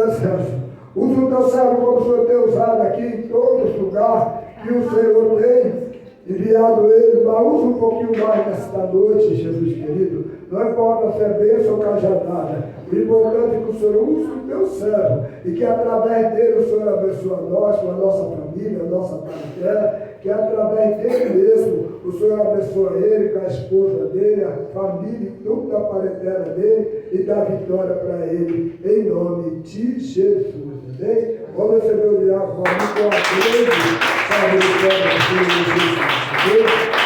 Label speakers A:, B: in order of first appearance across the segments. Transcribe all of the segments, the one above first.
A: presença. Usa o teu servo como o Senhor tem usado aqui em todos os lugares que o Senhor tem enviado ele, mas usa um pouquinho mais nesta noite, Jesus querido. Não importa se é bênção ou cajadada, o importante é que o Senhor use o teu servo e que através dele o Senhor abençoe nós, com a nossa família, a nossa parentela, que através dele mesmo o Senhor abençoe ele, com a esposa dele, a família e toda a parentela dele e dá vitória para ele, em nome de Jesus. Amém? Vamos receber o diácono com a cruz, salve de fora da filha de Jesus.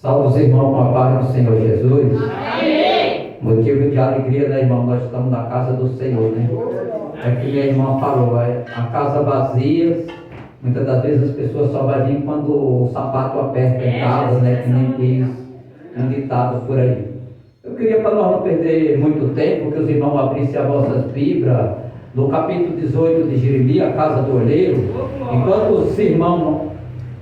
B: Salve os irmãos com a paz do Senhor Jesus.
C: Amém.
B: Motivo de alegria, né, irmão? Nós estamos na casa do Senhor, né? É que minha irmã falou, a casa vazia, muitas das vezes as pessoas só vão vir quando o sapato aperta em casa, né? Que nem diz um ditado por aí. Eu queria, para nós não perder muito tempo, que os irmãos abrissem as vossas Bíblias no capítulo 18 de Jeremias, a casa do oleiro. Enquanto os irmãos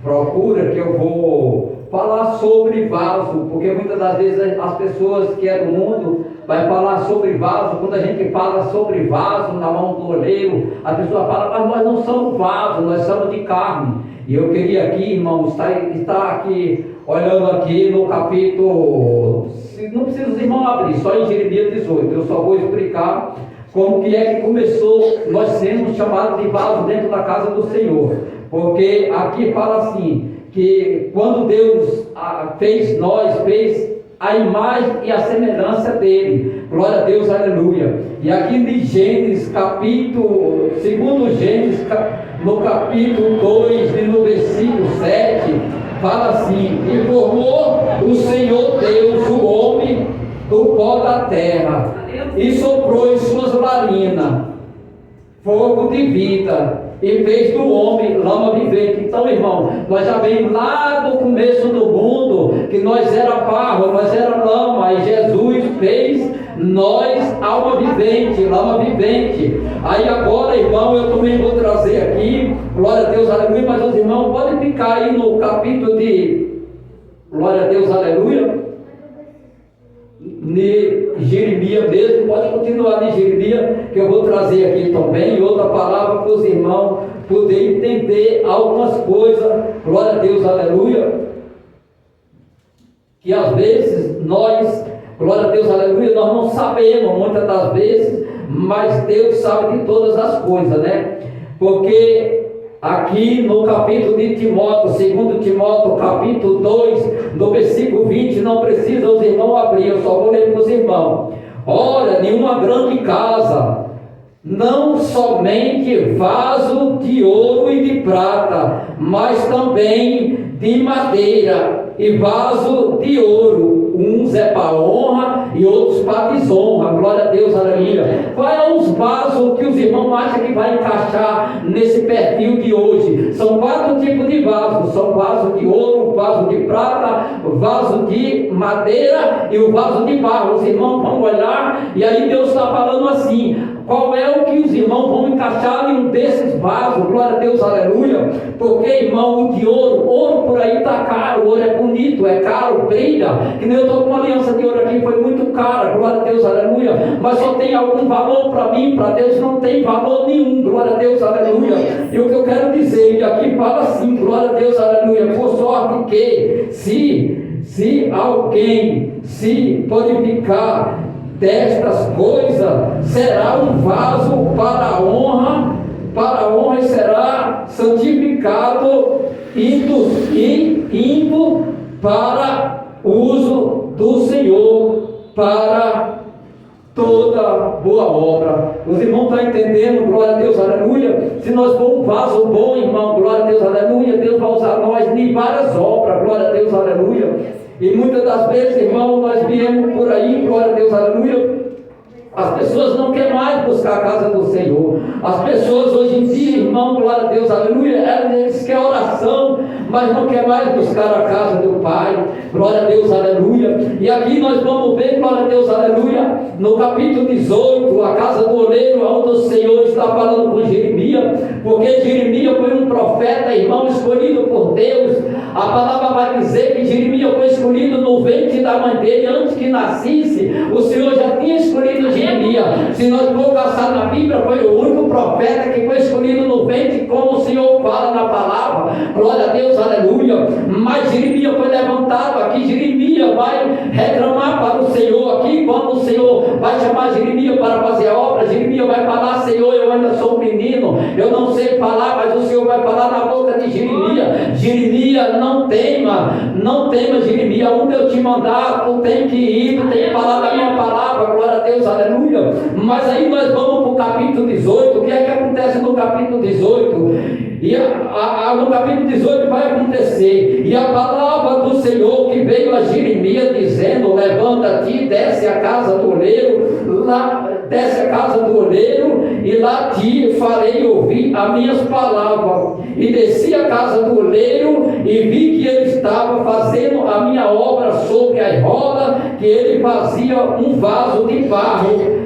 B: procuram, que eu vou falar sobre vaso, porque muitas das vezes as pessoas que é do mundo vai falar sobre vaso. Quando a gente fala sobre vaso na mão do oleiro, a pessoa fala, mas nós não somos vaso, nós somos de carne. E eu queria aqui, irmãos, estar aqui, olhando aqui no capítulo, não precisa os irmãos abrir, só em Jeremias 18, eu só vou explicar como que é que começou nós sendo chamados de vaso dentro da casa do Senhor. Porque aqui fala assim, que quando Deus fez a imagem e a semelhança dele, glória a Deus, aleluia. E aqui de Gênesis, segundo Gênesis, no capítulo 2 e no versículo 7, fala assim, e formou o Senhor Deus o homem do pó da terra, e soprou em suas narinas fogo de vida, e fez do homem lama vivente. Então, irmão, nós já vemos lá do começo do mundo, que nós era barro, nós era lama, e Jesus fez nós alma vivente, lama vivente. Aí agora, irmão, eu também vou trazer aqui, glória a Deus, aleluia, mas os irmãos podem ficar aí no capítulo de, glória a Deus, aleluia, de Jeremias mesmo, pode continuar de Jeremias, que eu vou trazer aqui também, outra palavra para os irmãos poderem entender algumas coisas, glória a Deus, aleluia, que às vezes nós, glória a Deus, aleluia, nós não sabemos muitas das vezes, mas Deus sabe de todas as coisas, né? Porque aqui no capítulo de Timóteo, 2 Timóteo, capítulo 2, no versículo 20, não precisa os irmãos abrir, eu só vou ler para os irmãos. Ora, nenhuma grande casa, não somente vaso de ouro e de prata, mas também de madeira e vaso de ouro, uns é para honra e outros para desonra, glória a Deus, aleluia. Quais são os vasos que os irmãos acham que vai encaixar nesse perfil de hoje? São 4 tipos de vasos, são vaso de ouro, vaso de prata, vaso de madeira e o vaso de barro. Os irmãos vão olhar e aí Deus está falando assim, qual é o que os irmãos vão encaixar em um desses vasos, glória a Deus, aleluia. Porque, irmão, o de ouro por aí está caro, ouro é bonito, é caro, brilha, que nem eu estou com uma aliança de ouro aqui, foi muito cara, glória a Deus, aleluia, mas só tem algum valor para mim, para Deus não tem valor nenhum, glória a Deus, aleluia. E o que eu quero dizer, e aqui fala assim, glória a Deus, aleluia, por sorte que se alguém se purificar destas coisas, será um vaso para a honra e será santificado, indo para uso do Senhor, para toda boa obra. Os irmãos estão entendendo, glória a Deus, aleluia. Se nós for um vaso bom, irmão, glória a Deus, aleluia, Deus vai usar nós em várias obras, glória a Deus, aleluia. E muitas das vezes, irmão, nós viemos por aí, glória a Deus, aleluia. As pessoas não querem mais buscar a casa do Senhor. As pessoas hoje em dia, irmão, glória a Deus, aleluia, eles querem oração, mas não querem mais buscar a casa do Pai, glória a Deus, aleluia. E aqui nós vamos ver, glória a Deus, aleluia, no capítulo 18, a casa do oleiro, onde o Senhor está falando com Jeremias, porque Jeremias foi um profeta, irmão, escolhido por Deus. A palavra vai dizer que Jeremias foi escolhido no ventre da mãe dele, antes que nascesse, o Senhor já tinha escolhido Jeremias. Se nós for passar na Bíblia, foi o único profeta que foi escolhido no ventre, como o Senhor fala na palavra. Glória a Deus, aleluia. Mas Jeremias foi levantado aqui. Jeremias vai reclamar para o Senhor aqui, quando o Senhor vai chamar Jeremias para fazer a obra. Jeremias vai falar: Senhor, eu ainda sou um menino, eu não sei falar, mas o Senhor vai falar na boca de Jeremias: Jeremias, não tema, Jeremias, onde eu te mandar, tu tem que ir, tu tem que falar da minha palavra. Glória a Deus, aleluia. Mas aí nós vamos para o capítulo 18. O que é que acontece no capítulo 18? E no capítulo 18 vai acontecer: e a palavra do Senhor que veio a Jeremias dizendo: levanta-te, desce a casa do oleiro, e lá te farei ouvir as minhas palavras. E desci a casa do oleiro e vi que ele estava fazendo a minha obra sobre a roda, que ele fazia um vaso de barro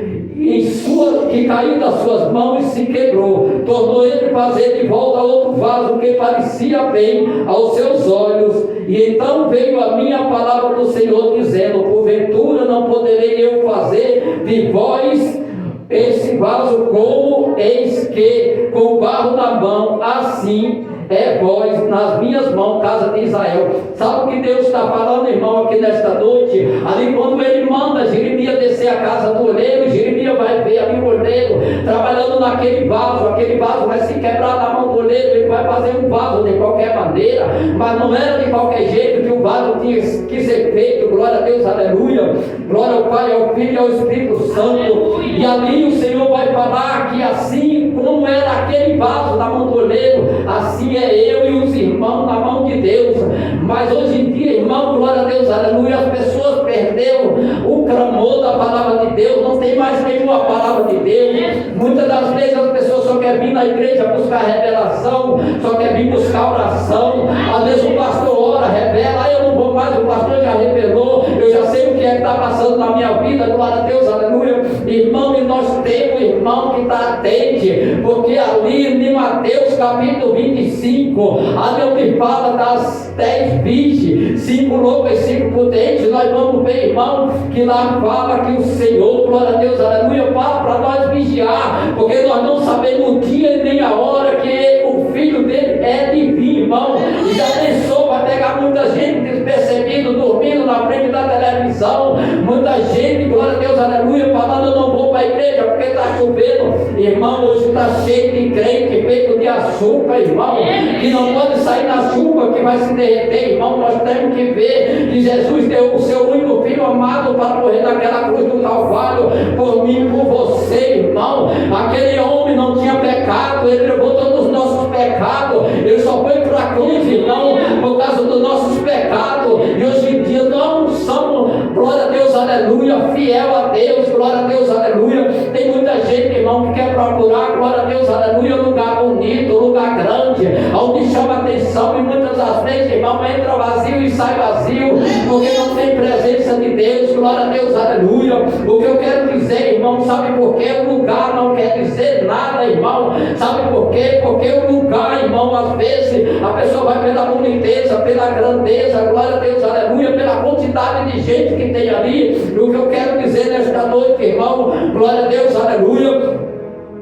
B: que caiu das suas mãos e se quebrou. Tornou ele fazer de volta outro vaso que parecia bem aos seus olhos. E então veio a minha palavra do Senhor dizendo: porventura não poderei eu fazer de vós esse vaso, como eis que com o barro na mão, assim é vós nas minhas mãos, casa de Israel. Sabe o que Deus está falando, irmão, aqui nesta noite? Ali quando ele manda Jeremias descer a casa do oleiro, Jeremias vai ver ali o oleiro trabalhando naquele vaso. Aquele vaso vai se quebrar na mão do oleiro, ele vai fazer um vaso de qualquer maneira, mas não era de qualquer jeito que o vaso tinha que ser feito. Glória a Deus, aleluia. Glória ao Pai, ao Filho e ao Espírito Santo. E ali o Senhor vai falar que assim como era aquele vaso na mão do oleiro, assim é eu e os irmãos na mão de Deus. Mas hoje em dia, irmão, glória a Deus, aleluia, as pessoas perderam o clamor da palavra de Deus, não tem mais nenhuma palavra de Deus. Muitas das vezes as pessoas só querem vir na igreja buscar revelação, só querem vir buscar oração. Às vezes o pastor ora, revela: eu não vou mais, o pastor já revelou, eu já sei o que é que está passando na minha vida. Glória a Deus, aleluia. Irmão, e nós temos irmão que está atente, porque ali em Mateus capítulo 25, ali onde fala das 10 virgens, 5 loucas e 5 prudentes, nós vamos ver, irmão, que lá fala que o Senhor, glória a Deus, aleluia, fala para nós vigiar, porque nós não sabemos o dia nem a hora que o filho dele é de vir, irmão. E já pensou, vai pegar muita gente despercebido, dormindo na frente da televisão, muita gente, glória a Deus, aleluia, falando: eu não vou para a igreja porque está chovendo. Irmão, hoje está cheio de crente feito de açúcar, irmão, que não pode sair na chuva, que vai se derreter. Irmão, nós temos que ver que Jesus deu o seu único filho amado para morrer naquela cruz do Calvário, por mim e por você, irmão. Aquele homem não tinha pecado, ele levou todos os nossos pecados, ele só foi para a cruz, irmão, por causa dos nossos pecados. E hoje em dia não somos, glória a Deus, aleluia, fiel a Deus, glória a Deus, aleluia. Tem muita gente, irmão, que quer procurar, glória a Deus, aleluia, lugar bonito, lugar grande, onde chama atenção, e muitas das vezes, irmão, entra vazio e sai vazio, porque não tem presença de Deus. Glória a Deus, aleluia. O que eu quero dizer, irmão, sabe por quê? O lugar não quer dizer nada, irmão. Sabe por quê? Porque o lugar, irmão, às vezes a pessoa vai pela boniteza, pela grandeza, glória a Deus, aleluia, pela quantidade de gente que tem ali. E o que eu quero dizer nesta noite, irmão, glória a Deus, aleluia,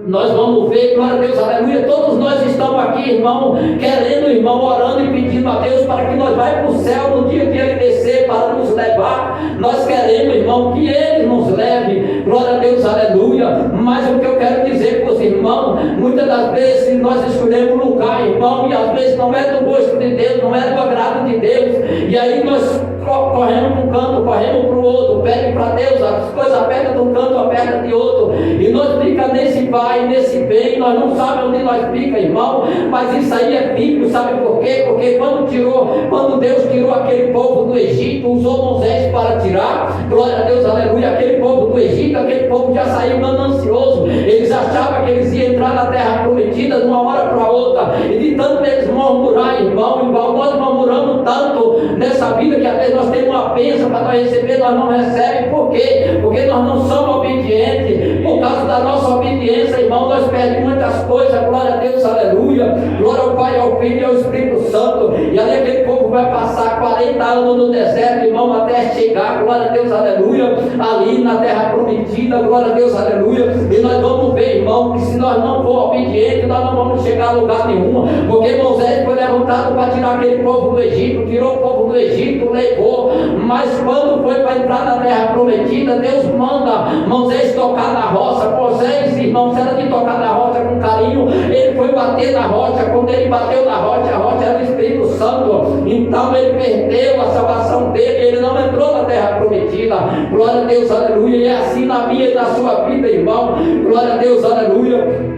B: nós vamos ver, glória a Deus, aleluia, todos nós estamos aqui, irmão, querendo, irmão, orando e pedindo a Deus para que nós vá para o céu no dia que Ele descer para nos levar. Nós queremos, irmão, que Ele nos leve, glória a Deus, aleluia. Mas o que eu quero dizer para os irmãos, muitas das vezes nós escolhemos lugar, irmão, e às vezes não é do gosto de Deus, não é do agrado de Deus, e aí nós corremos para um canto, corremos para o outro, pede para Deus, as coisas apertam de um canto, apertam de outro, e nós fica nesse vai, nesse vem, nós não sabemos onde nós fica, irmão. Mas isso aí é bíblico, sabe por quê? Porque quando Deus tirou aquele povo do Egito, usou Moisés para tirar, glória a Deus, aleluia, aquele povo do Egito, aquele povo já saiu ganancioso, eles achavam que eles iam entrar na terra prometida de uma hora para outra, e de tanto eles murmurar, irmão, igual nós murmuramos tanto nessa vida, que até nós temos uma bênção para nós receber, nós não recebemos. Por quê? Porque nós não somos obedientes. Por causa da nossa obediência, irmão, nós perdemos muitas coisas. Glória a Deus, aleluia. Glória ao Pai, ao Filho e ao Espírito Santo. E ali aquele povo vai passar 40 anos no deserto, irmão, até chegar, glória a Deus, aleluia, ali na terra prometida, glória a Deus, aleluia. E nós vamos ver, irmão, que se nós não for obedientes, nós não vamos chegar a lugar nenhum, porque Moisés foi levantado para tirar aquele povo do Egito, tirou o povo do Egito, levou, mas quando foi para entrar na terra prometida, Deus manda Moisés tocar na rocha. Moisés, irmãos, era de tocar na rocha com carinho, ele foi bater na rocha. Quando ele bateu na rocha, a rocha era o Espírito Santo, então ele perdeu a salvação dele, ele não entrou na terra prometida. Glória a Deus, aleluia. E é assim na minha e na sua vida, irmão, glória a Deus, aleluia.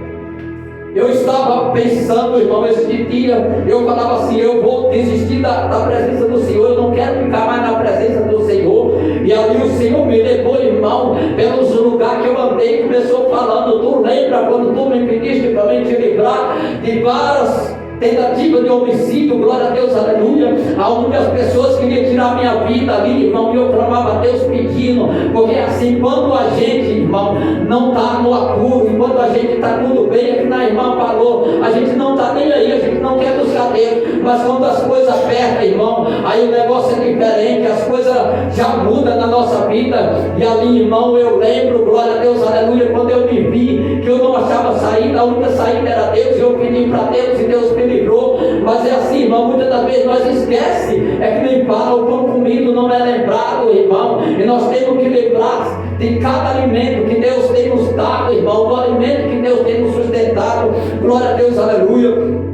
B: Eu estava pensando, irmão, esse dia, eu falava assim, eu vou desistir da presença do Senhor, eu não quero ficar mais na presença do Senhor. E ali o Senhor me levou, irmão, pelos lugares que eu andei, começou falando, tu lembra quando tu me pediste para me te livrar de várias tentativa de homicídio, glória a Deus, aleluia, aonde as pessoas queriam tirar minha vida ali, irmão, e eu clamava a Deus pedindo, porque assim, quando a gente, irmão, não está no apuro, enquanto a gente está tudo bem, é que na irmã falou, a gente não está nem aí, a gente não quer buscar Deus, mas quando as coisas apertam, irmão, aí o negócio é diferente, as coisas já mudam na nossa vida. E ali, irmão, eu lembro, glória a Deus, aleluia, quando eu me vi, que eu não achava saída, a única saída era Deus, e eu pedi para Deus, e Deus me livrou. Mas é assim, irmão, muitas das vezes nós esquecemos, é que nem fala, o pão comido não é lembrado, irmão, e nós temos que lembrar de cada alimento que Deus tem nos dado, irmão, do alimento que Deus tem nos sustentado, glória a Deus, aleluia.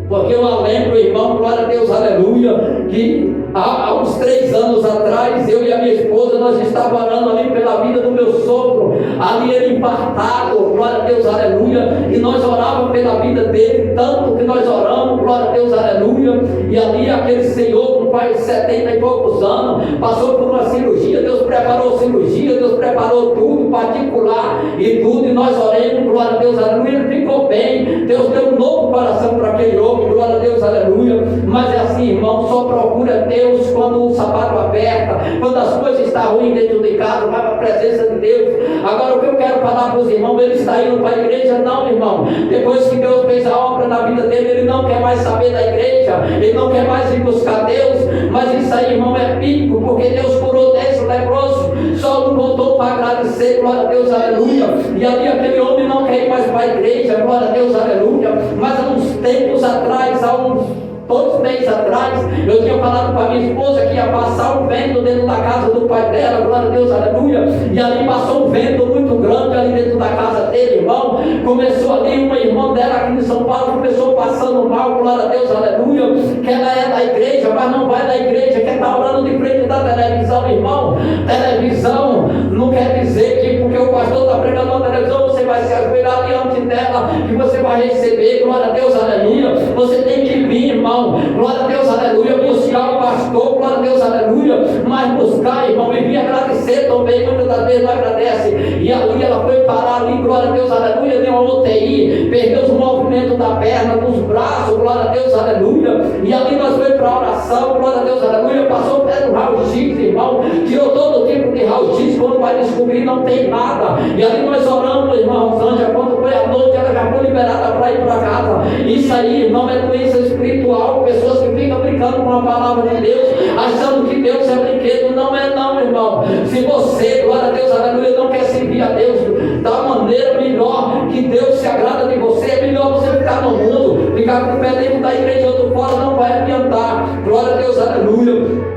B: Porque eu lembro, irmão, glória a Deus, aleluia, que há uns 3 anos atrás, eu e a minha esposa, nós estávamos orando ali pela vida do meu sogro, ali ele infartado, glória a Deus, aleluia, e nós orávamos pela vida dele, tanto que nós oramos, glória a Deus, aleluia, e ali aquele senhor, com quase 70 e poucos anos, passou por uma cirurgia, Deus preparou cirurgia, Deus preparou tudo, particular e tudo, e nós oramos, glória a Deus, aleluia, ele ficou bem, Deus deu um novo coração para aquele homem, glória a Deus, aleluia. Mas é assim, irmão, só procura Deus quando o sapato aperta, quando as coisas estão ruins dentro de casa, vai para a presença de Deus. Agora o que eu quero falar para os irmãos, ele está indo para a igreja? Não, irmão, depois que Deus fez a obra na vida dele, ele não quer mais saber da igreja, ele não quer mais ir buscar Deus. Mas isso aí, irmão, é bíblico, porque Deus curou 10 leprosos, só não voltou para agradecer, glória a Deus, aleluia. E ali aquele homem não quer ir mais para a igreja, glória a Deus, aleluia. Mas há uns tempos atrás, há uns 2 meses atrás, eu tinha falado para minha esposa que ia passar um vento dentro da casa do pai dela, glória a Deus, aleluia. E ali passou um vento muito grande ali dentro da casa dele, irmão. Começou ali uma irmã dela aqui em São Paulo, começou passando mal, glória a Deus, aleluia, que ela é da igreja, mas não vai da igreja, quer estar orando de frente da televisão, irmão. Televisão não quer dizer que porque o pastor está pregando na televisão, você vai se ajoelhar diante dela, que você vai receber, glória a Deus, aleluia. Você tem que vir, irmão, glória a Deus, aleluia, buscar o pastor, glória a Deus, aleluia, mas buscar, irmão, e vir agradecer também, muitas das vezes não agradece. E ali ela foi parar ali, glória a Deus, aleluia, deu uma UTI, perdeu os movimentos da perna, dos braços, glória a Deus, aleluia. E ali nós foi para a oração, glória a Deus, aleluia, passou pelo raio-x, irmão, tirou todo tipo de raio-x, quando vai descobrir não tem nada. E ali nós oramos, irmão Rosângela, quando foi à noite, ela já foi liberada para ir para casa. Isso aí, irmão, é doença espiritual, pessoas que ficam brincando com a palavra de Deus, achando que Deus é brinquedo. Não é não, irmão. Se você, glória a Deus, aleluia, não quer servir a Deus da maneira melhor que Deus se agrada de você, é melhor você ficar no mundo, ficar com o pé dentro da igreja e outro fora, não vai adiantar. Glória a Deus, aleluia.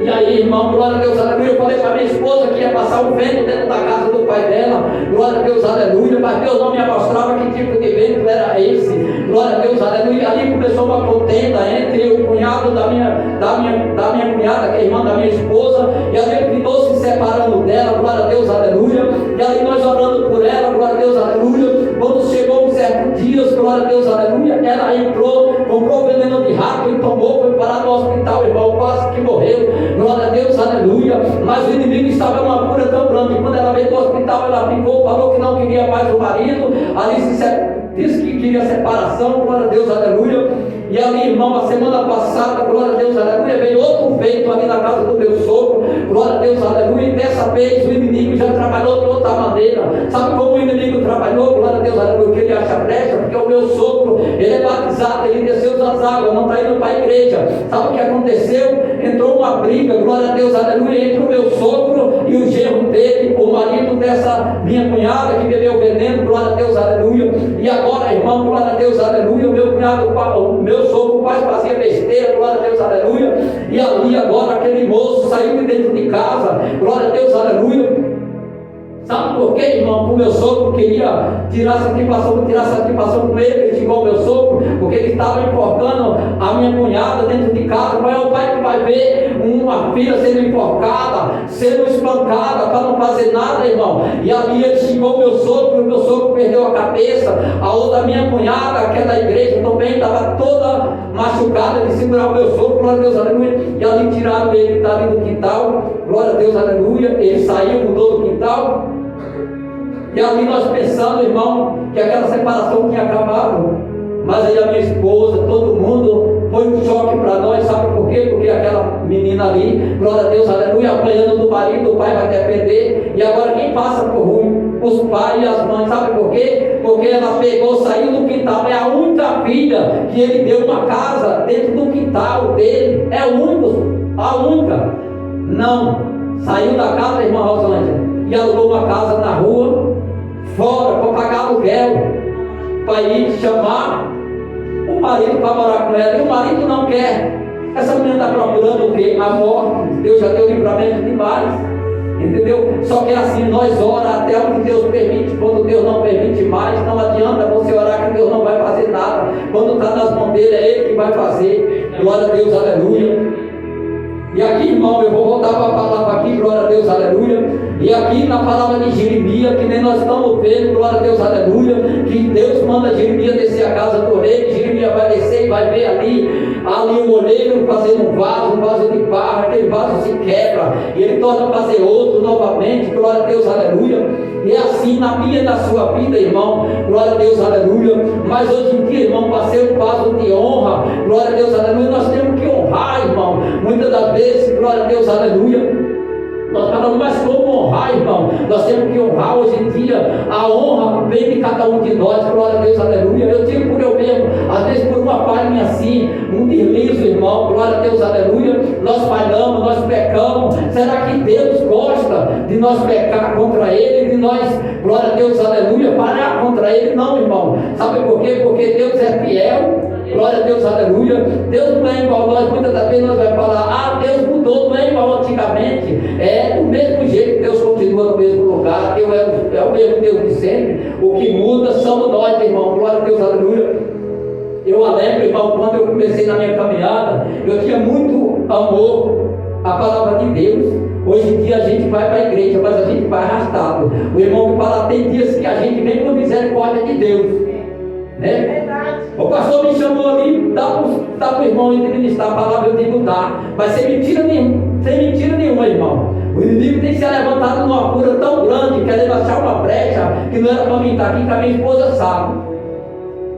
B: E aí, irmão, glória a Deus, aleluia, eu falei para minha esposa que ia passar um vento dentro da casa do pai dela, glória a Deus, aleluia, mas Deus não me mostrava que tipo de vento era esse, glória a Deus, aleluia. E ali começou uma contenda entre o cunhado da minha cunhada, que é irmã da minha esposa, e ali ele ficou se separando dela, glória a Deus, aleluia. E ali nós orando por ela, glória a Deus, aleluia. Quando chegou uns certos dias, glória a Deus, aleluia, ela entrou, comprou veneno de rato e tomou, foi parar no hospital, irmão, quase que morreu. Glória a Deus, aleluia. Mas o inimigo estava em uma cura tão grande. Quando ela veio do hospital, ela ficou, falou que não queria mais o marido. Ali disse que queria separação, glória a Deus, aleluia. E ali, irmão, a semana passada, glória a Deus, aleluia, veio outro feito ali na casa do meu sogro, glória a Deus, aleluia, e dessa vez o inimigo já trabalhou de outra maneira. Sabe como o inimigo trabalhou? Glória a Deus, aleluia, que ele acha brecha, porque o meu sogro, ele é batizado, ele desceu das águas, não está indo para a igreja. Sabe o que aconteceu? Entrou uma briga, glória a Deus, aleluia, entre o meu sogro e o genro dele, o marido dessa minha cunhada que bebeu veneno, glória a Deus, aleluia. E agora, irmão, glória a Deus, aleluia, o meu cunhado, o meu sogro quase fazia besteira, glória a Deus, aleluia. E ali agora aquele moço saiu de dentro de casa, glória a Deus, aleluia. Sabe por quê, irmão? O meu sogro queria tirar satisfação com ele, ele xingou o meu sogro, porque ele estava enforcando a minha cunhada dentro de casa. Mas é o pai que vai ver uma filha sendo enforcada, sendo espancada, para não fazer nada, irmão. E ali ele xingou o meu sogro perdeu a cabeça. A outra minha cunhada, que é da igreja também, estava toda machucada de segurar o meu sogro, glória a Deus, aleluia. E ali tiraram ele dali do quintal, glória a Deus, aleluia. Ele saiu, mudou do quintal. E ali nós pensando, irmão, que aquela separação tinha acabado. Mas aí a minha esposa, todo mundo, foi um choque para nós. Sabe por quê? Porque aquela menina ali, glória a Deus, aleluia, apanhando do marido, o pai vai defender. E agora quem passa por ruim? Os pais e as mães. Sabe por quê? Porque ela pegou, saiu do quintal. É a única filha que ele deu uma casa dentro do quintal dele. É o único, a única. Não, saiu da casa, irmã Rosângela, e alugou uma casa na rua, fora, para pagar aluguel, para ir chamar o marido para morar com ela. E o marido não quer. Essa menina está procurando o quê? A morte. Deus já deu livramento demais, entendeu? Só que assim, nós oramos até onde Deus permite. Quando Deus não permite mais, não adianta você orar que Deus não vai fazer nada. Quando está nas mãos dele, é Ele que vai fazer. Glória a Deus, aleluia. E aqui, irmão, eu vou voltar para a palavra aqui, glória a Deus, aleluia. E aqui na palavra de Jeremias, que nem nós estamos vendo, glória a Deus, aleluia, que Deus manda Jeremias descer a casa do oleiro. Jeremias vai descer e vai ver ali o oleiro fazendo um vaso de barro, aquele vaso se quebra, e ele torna a fazer outro novamente, glória a Deus, aleluia. E é assim na minha e na sua vida, irmão, glória a Deus, aleluia. Mas hoje em dia, irmão, para ser um vaso de honra, glória a Deus, aleluia, nós temos que honrar, irmão. Muitas das vezes, glória a Deus, aleluia, nós falamos, mas como honrar, irmão? Nós temos que honrar hoje em dia. A honra vem de cada um de nós, glória a Deus, aleluia. Eu digo por eu mesmo, às vezes por uma palhinha assim, um deslizo, irmão, glória a Deus, aleluia. Nós falhamos, nós pecamos. Será que Deus gosta de nós pecar contra Ele, de nós, glória a Deus, aleluia, parar contra Ele? Não, irmão. Sabe por quê? Porque Deus é fiel. Glória a Deus, aleluia. Deus não é igual a nós. Muitas das vezes nós vamos falar, Deus mudou, não é igual antigamente. É do mesmo jeito, Deus continua no mesmo lugar. Deus é o mesmo Deus de sempre. O que muda somos nós, irmão. Glória a Deus, aleluia. Eu lembro, irmão, quando eu comecei na minha caminhada, eu tinha muito amor à palavra de Deus. Hoje em dia a gente vai para a igreja, mas a gente vai arrastado. O irmão me fala, tem dias que a gente vem com misericórdia de Deus, né? O pastor me chamou ali, dá para o irmão ministrar a palavra, eu digo dá, mas sem mentira nenhuma, irmão. O inimigo tem se levantado numa cura tão grande, querendo achar uma brecha, que não era para mim estar aqui, que a minha esposa sabe.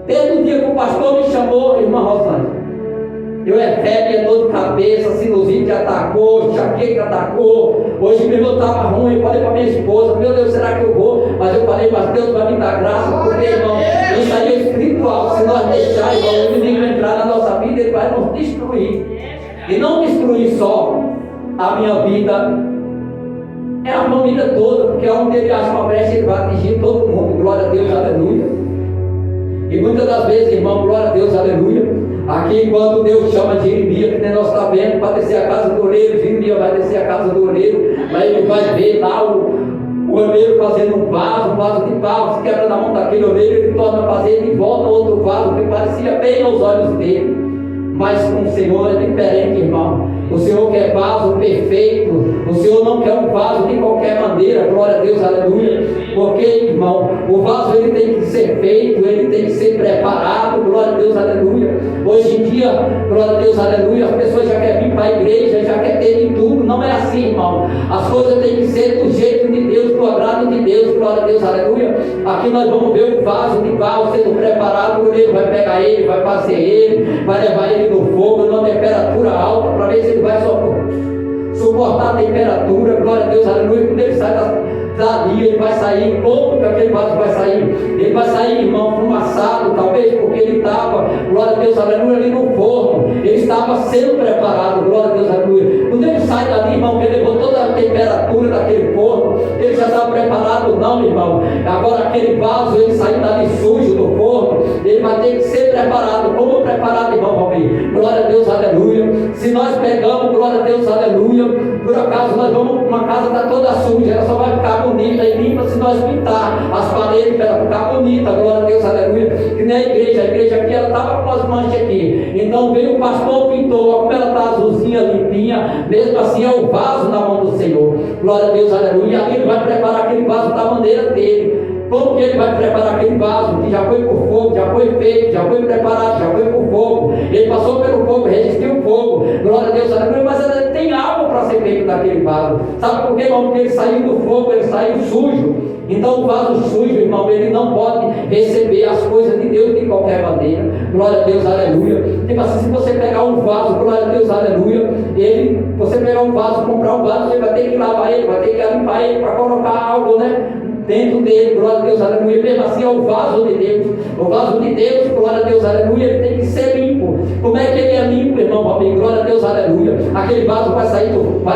B: Desde o dia que o pastor me chamou, irmã Rosângela, eu é febre, é dor de cabeça, sinusite atacou, enxaqueca atacou. Hoje mesmo eu estava ruim, eu falei para minha esposa, meu Deus, será que eu vou? Mas eu falei, mas Deus vai me dar graça, porque, irmão, isso aí é espiritual. Se nós deixarmos, irmão, o inimigo entrar na nossa vida, ele vai nos destruir. E não destruir só a minha vida, é a família toda, porque onde ele acha uma brecha, ele vai atingir todo mundo. Glória a Deus, aleluia. E muitas das vezes, irmão, glória a Deus, aleluia. Aqui, quando Deus chama Jeremias, que nem nós estamos vendo, para descer a casa do oleiro, Jeremias vai descer a casa do oleiro, mas ele vai ver lá o oleiro fazendo um vaso de barro, se quebra na mão daquele oleiro, ele torna a fazer de volta outro vaso, que parecia bem aos olhos dele. Mas com o Senhor é diferente, irmão. O Senhor quer vaso perfeito. O Senhor não quer um vaso de qualquer maneira. Glória a Deus, aleluia. Porque, irmão, o vaso ele tem que ser feito, ele tem que ser preparado. Glória a Deus, aleluia. Hoje em dia, glória a Deus, aleluia, as pessoas já querem vir para a igreja, já querem ter de tudo. Não é assim. assim, irmão. As coisas têm que ser do jeito de Deus, do agrado de Deus, glória a Deus, aleluia. Aqui nós vamos ver o vaso de barro sendo preparado, o oleiro vai pegar ele, vai fazer ele, vai levar ele no fogo, numa temperatura alta, para ver se ele vai suportar a temperatura, glória a Deus, aleluia. Quando ele sai dali, ele vai sair, como que aquele vaso vai sair? Ele vai sair, irmão, fumaçado, talvez porque ele estava, glória a Deus, aleluia, ali no forno, ele estava sendo preparado, glória a Deus, aleluia. Quando ele sai dali, irmão, que ele levou toda a temperatura daquele forno, ele já estava preparado, não, irmão. Agora aquele vaso, ele saiu dali sujo do forno, ele vai ter que ser preparado. Como preparado, irmão Valmir? Glória a Deus, aleluia. Se nós pegamos, glória a Deus, aleluia, por acaso nós vamos, uma casa está toda suja, ela só vai ficar bonita e limpa se nós pintar as paredes para ela ficar bonita, glória a Deus, aleluia. Que nem a igreja aqui, ela estava com as manchas aqui, então veio o pastor, pintou, como ela está azulzinha, limpinha, mesmo assim é o vaso na mão do Senhor, glória a Deus, aleluia. E ali ele vai preparar aquele vaso da maneira dele. Como que ele vai preparar aquele vaso que já foi por fogo, já foi feito, já foi preparado, já foi por fogo, ele passou pelo fogo, resistiu o fogo, glória a Deus, aleluia. Mas ele tem algo para ser feito daquele vaso. Sabe por quê, irmão? Porque ele saiu do fogo, ele saiu sujo. Então o vaso sujo, irmão, ele não pode receber as coisas de Deus de qualquer maneira, glória a Deus, aleluia. Tipo assim, se você pegar um vaso, glória a Deus, aleluia, você pegar um vaso, comprar um vaso, você vai ter que lavar ele, vai ter que limpar ele para colocar algo, né, dentro dele, glória a Deus, aleluia. Mesmo assim é o vaso de Deus. O vaso de Deus, glória a Deus, aleluia, ele tem que ser limpo. Como é que ele é limpo, irmão? Amém, glória a Deus, aleluia. Aquele vaso vai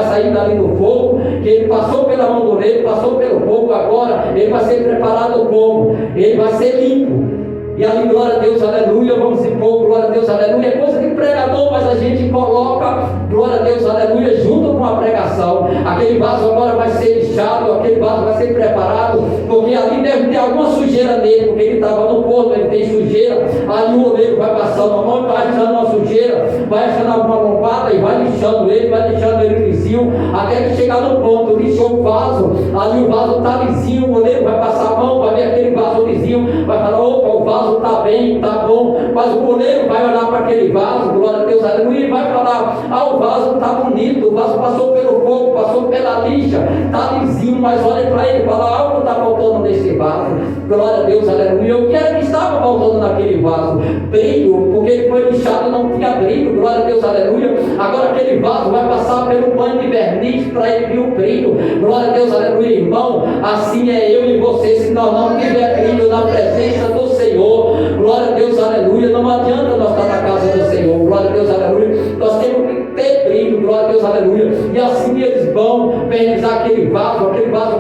B: sair dali do fogo, que ele passou pela mão do oleiro, passou pelo fogo, agora ele vai ser preparado como? Ele vai ser limpo. E ali, glória a Deus, aleluia, vamos impor, glória a Deus, aleluia. É coisa de pregador, mas a gente coloca, glória a Deus, aleluia, junto com a pregação. Aquele vaso agora vai ser lixado, aquele vaso vai ser preparado, porque ali deve ter alguma sujeira nele, porque ele estava no forno, ele tem sujeira. Ali o oleiro vai passando a mão, vai achando uma sujeira, vai achando alguma lombada e vai lixando ele, vai deixando ele lisinho, até que chegar no ponto, lixou o vaso, ali o vaso está lisinho, o oleiro vai passar a mão, vai ver aquele vaso lisinho, vai falar, opa, o vaso está bem, está bom, mas o oleiro vai olhar para aquele vaso, glória a Deus, aleluia, e vai falar, o vaso está bonito, o vaso passou pelo fogo, passou pela lixa, está lisinho, mas olha para ele e fala, algo está faltando nesse vaso, glória a Deus, aleluia. O que era que estava faltando naquele vaso? Brilho, porque ele foi lixado, não tinha brilho, glória a Deus, aleluia. Agora aquele vaso vai passar pelo banho de verniz para ele vir o brilho, glória a Deus, aleluia, irmão. Assim é eu e você, se nós não tiver brilho na presença do Senhor, glória a Deus, aleluia. Não adianta nós estar na casa do Senhor, glória a Deus, aleluia. Nós temos que ter brilho, glória a Deus, aleluia. E assim eles vão vernizar aquele vaso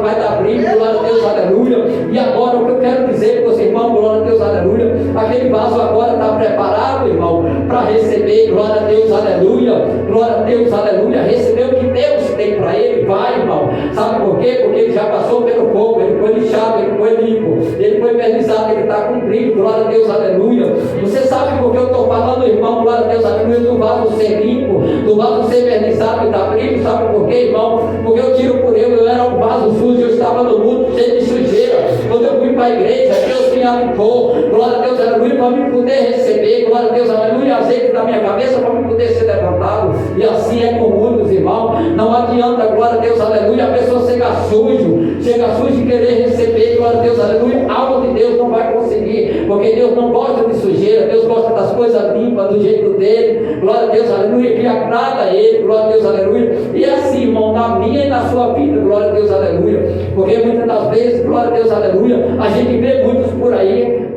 B: vai dar brilho, glória a Deus, aleluia. E agora o que eu quero dizer para você, irmão, glória a Deus, aleluia, aquele vaso agora está preparado, irmão, para receber, glória a Deus, aleluia, glória a Deus, aleluia, receber o que Deus tem para ele, vai, irmão. Sabe por quê? Porque ele já passou pelo fogo, ele foi lixado, ele foi limpo, ele foi vernizado, ele está com brilho, glória a Deus, aleluia. Você sabe por que eu estou falando, irmão, glória a Deus, aleluia, do vaso ser limpo, do vaso ser vernizado e dar brilho? Sabe por quê, irmão? Porque eu tiro por eu era um vaso sujo, eu estava no mundo cheio de sujeira. Quando eu fui para a igreja, Deus me limpou, glória a Deus, aleluia, para me poder receber, glória a Deus, aleluia, azeite da minha cabeça para me poder ser levantado. E assim é com muitos, irmão. Não adianta, glória a Deus, aleluia, a pessoa chega sujo e querer receber, glória a Deus, aleluia, algo de Deus não vai conseguir, porque Deus não gosta de sujeira, Deus gosta das coisas limpas, do jeito dele, glória a Deus, aleluia, que agrada a ele, glória a Deus, aleluia. E assim, irmão, na minha e na sua vida, glória a Deus, aleluia, porque muitas das vezes, glória a Deus, aleluia, a gente vê muitos por aí,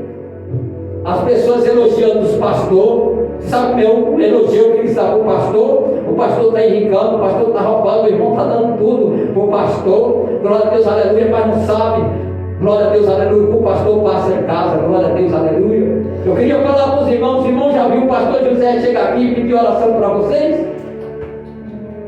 B: as pessoas elogiando os pastores. Sabe meu elogio que eles dão para o pastor está enricando, o pastor está roubando, o irmão está dando tudo para o pastor, glória a Deus, aleluia, mas não sabe, glória a Deus, aleluia, que o pastor passa em casa, glória a Deus, aleluia. Eu queria falar para os irmãos já viu o pastor José chegar aqui e pedir oração para vocês?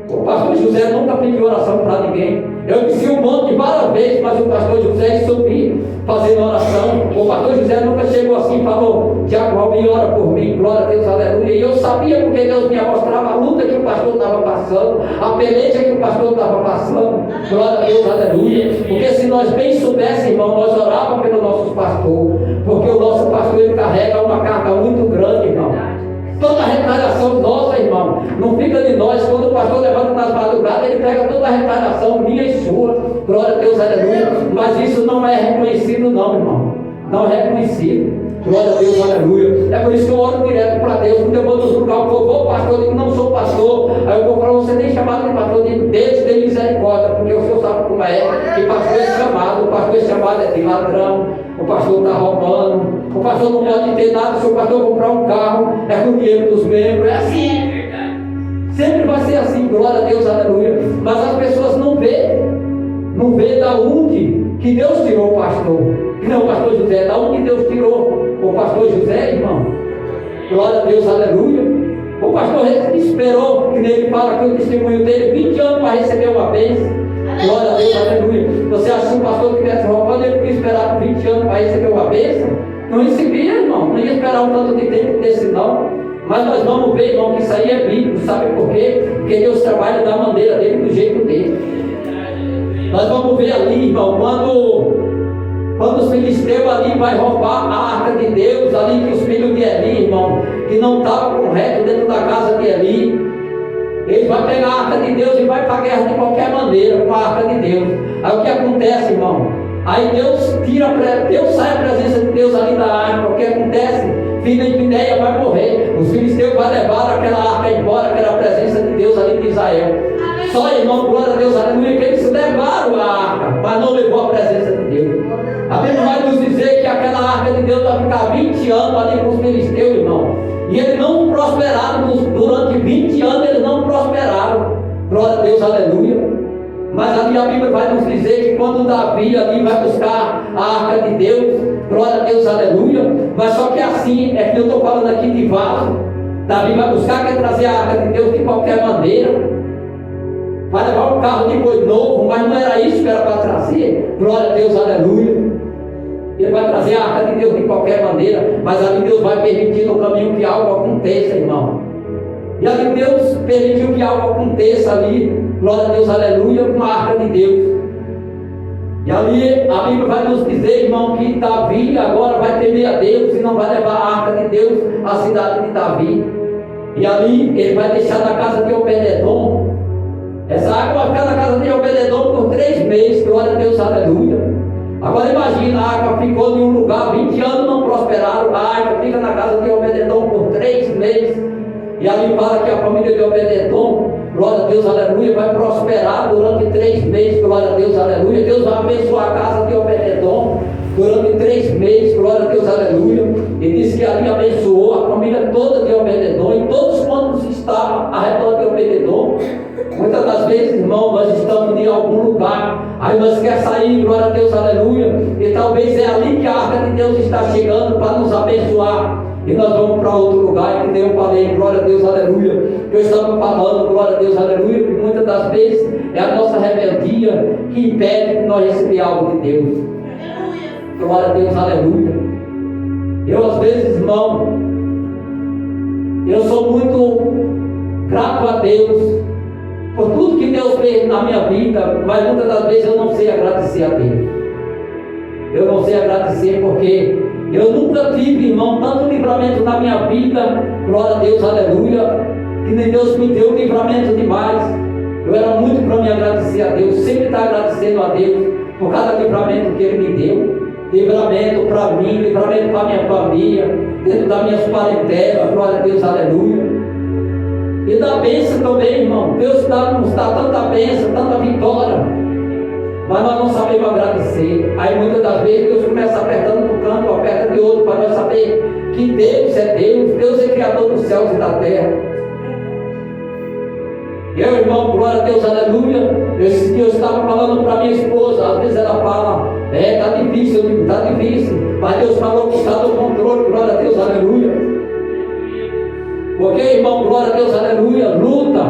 B: O pastor José nunca pediu oração para ninguém. Eu disse um monte de várias vezes, mas o pastor José subia fazendo oração. O pastor José nunca chegou assim e falou, Tiago Alvim, ora por mim, glória a Deus, aleluia. E eu sabia porque Deus me mostrava a luta que o pastor estava passando, a peleja que o pastor estava passando, glória a Deus, aleluia. Porque se nós bem soubéssemos, irmão, nós orávamos pelo nosso pastor, porque o nosso pastor ele carrega uma carga muito grande, irmão. Toda a retalhação nossa, irmão, não fica de nós. Quando o pastor levanta nas madrugadas, ele pega toda a retalhação minha e sua. Glória a Deus, aleluia. Mas isso não é reconhecido, não, irmão. Não é reconhecido. Glória a Deus, aleluia. É por isso que eu oro direto para Deus. Quando eu vou nos lugares, eu vou, pastor, eu digo, não sou pastor. Aí eu vou para você, nem chamado de pastor, eu digo, Deus tem misericórdia, porque o senhor sabe como é. Que pastor é chamado, o pastor é chamado é de ladrão, o pastor está roubando, o pastor não pode ter nada. Se o pastor comprar um carro, é com o dinheiro dos membros, é assim. Sempre vai ser assim, glória a Deus, aleluia. Mas as pessoas não vê da onde que Deus tirou o pastor. Não, o pastor José, da onde Deus tirou o pastor José, irmão? Glória a Deus, aleluia. O pastor esperou, que nele fala que o testemunho dele, 20 anos para receber uma bênção. Glória a Deus, aleluia. Você acha que o pastor tivesse roubado, ele podia esperar 20 anos para receber uma bênção? Não recebia, irmão. Não ia esperar um tanto de tempo desse, não. Mas nós vamos ver, irmão, que isso aí é bíblico. Sabe por quê? Porque Deus trabalha da maneira dele, do jeito dele. Nós vamos ver ali, irmão, quando os filisteus ali vai roubar a arca de Deus, ali que os filhos de Eli, irmão, que não estavam corretos dentro da casa de Eli, eles vão pegar a arca de Deus e vai para a guerra de qualquer maneira com a arca de Deus. Aí o que acontece, irmão? Aí Deus sai a presença de Deus ali da arca. O que acontece? Filha de Pinéia vai morrer. Os filisteus vão levar aquela arca embora, que era a presença de Deus ali de Israel. Só, irmão, glória a Deus, aleluia, que eles levaram a arca, mas não levou a presença de Deus. A Bíblia vai nos dizer que aquela arca de Deus vai ficar 20 anos ali com os filisteus, irmão. E eles não prosperaram, durante 20 anos eles não prosperaram. Glória a Deus, aleluia. Mas ali a Bíblia vai nos dizer que quando Davi ali vai buscar a arca de Deus, glória a Deus, aleluia. Mas só que assim, é que eu estou falando aqui de vaso. Davi vai buscar, quer trazer a arca de Deus de qualquer maneira. Vai levar um carro de boi novo, mas não era isso que era para trazer. Glória a Deus, aleluia. Ele vai trazer a arca de Deus de qualquer maneira, mas ali Deus vai permitir no caminho que algo aconteça, irmão. E ali Deus permitiu que algo aconteça ali, glória a Deus, aleluia, com a arca de Deus. E ali a Bíblia vai nos dizer, irmão, que Davi agora vai temer a Deus e não vai levar a arca de Deus à cidade de Davi. E ali ele vai deixar na casa de Obed-edom. Essa água vai ficar na casa de Obed-edom por 3 meses, glória a Deus, aleluia. Agora imagina, a água ficou em um lugar, 20 anos não prosperaram, a água fica na casa de Obed-edom por 3 meses. E ali fala que a família de Obed-edom, glória a Deus, aleluia, vai prosperar durante 3 meses, glória a Deus, aleluia. Deus vai abençoar a casa de Obed-edom durante 3 meses, glória a Deus, aleluia. E diz que ali abençoou a família toda de Obed-edom e todos quantos estavam ao redor de Obed-edom. Muitas das vezes, irmão, nós estamos em algum lugar, aí nós queremos sair, glória a Deus, aleluia, e talvez é ali que a arca de Deus está chegando para nos abençoar, e nós vamos para outro lugar, e que eu falei, glória a Deus, aleluia, que eu estava falando, glória a Deus, aleluia, que muitas das vezes é a nossa rebeldia que impede que nós recebamos algo de Deus. Glória a Deus, aleluia. Eu às vezes, irmão, eu sou muito grato a Deus por tudo que Deus fez na minha vida, mas muitas das vezes eu não sei agradecer a Deus. Eu não sei agradecer porque eu nunca tive, irmão, tanto livramento na minha vida, glória a Deus, aleluia, que nem Deus me deu livramento demais. Eu era muito para me agradecer a Deus, sempre estar agradecendo a Deus por cada livramento que Ele me deu. Livramento para mim, livramento para minha família, dentro das minhas parentelas, glória a Deus, aleluia. E da bênção também, irmão. Deus nos dá tanta bênção, tanta vitória, mas nós não sabemos agradecer. Aí muitas das vezes Deus começa apertando no canto, aperta de outro, para nós saber que Deus é Deus, Deus é Criador dos céus e da terra. E eu, irmão, glória a Deus, aleluia. Eu estava falando para minha esposa, às vezes ela fala, está difícil, eu digo, está difícil, mas Deus falou que está no controle, glória a Deus, aleluia. Porque, irmão, glória a Deus, aleluia, luta.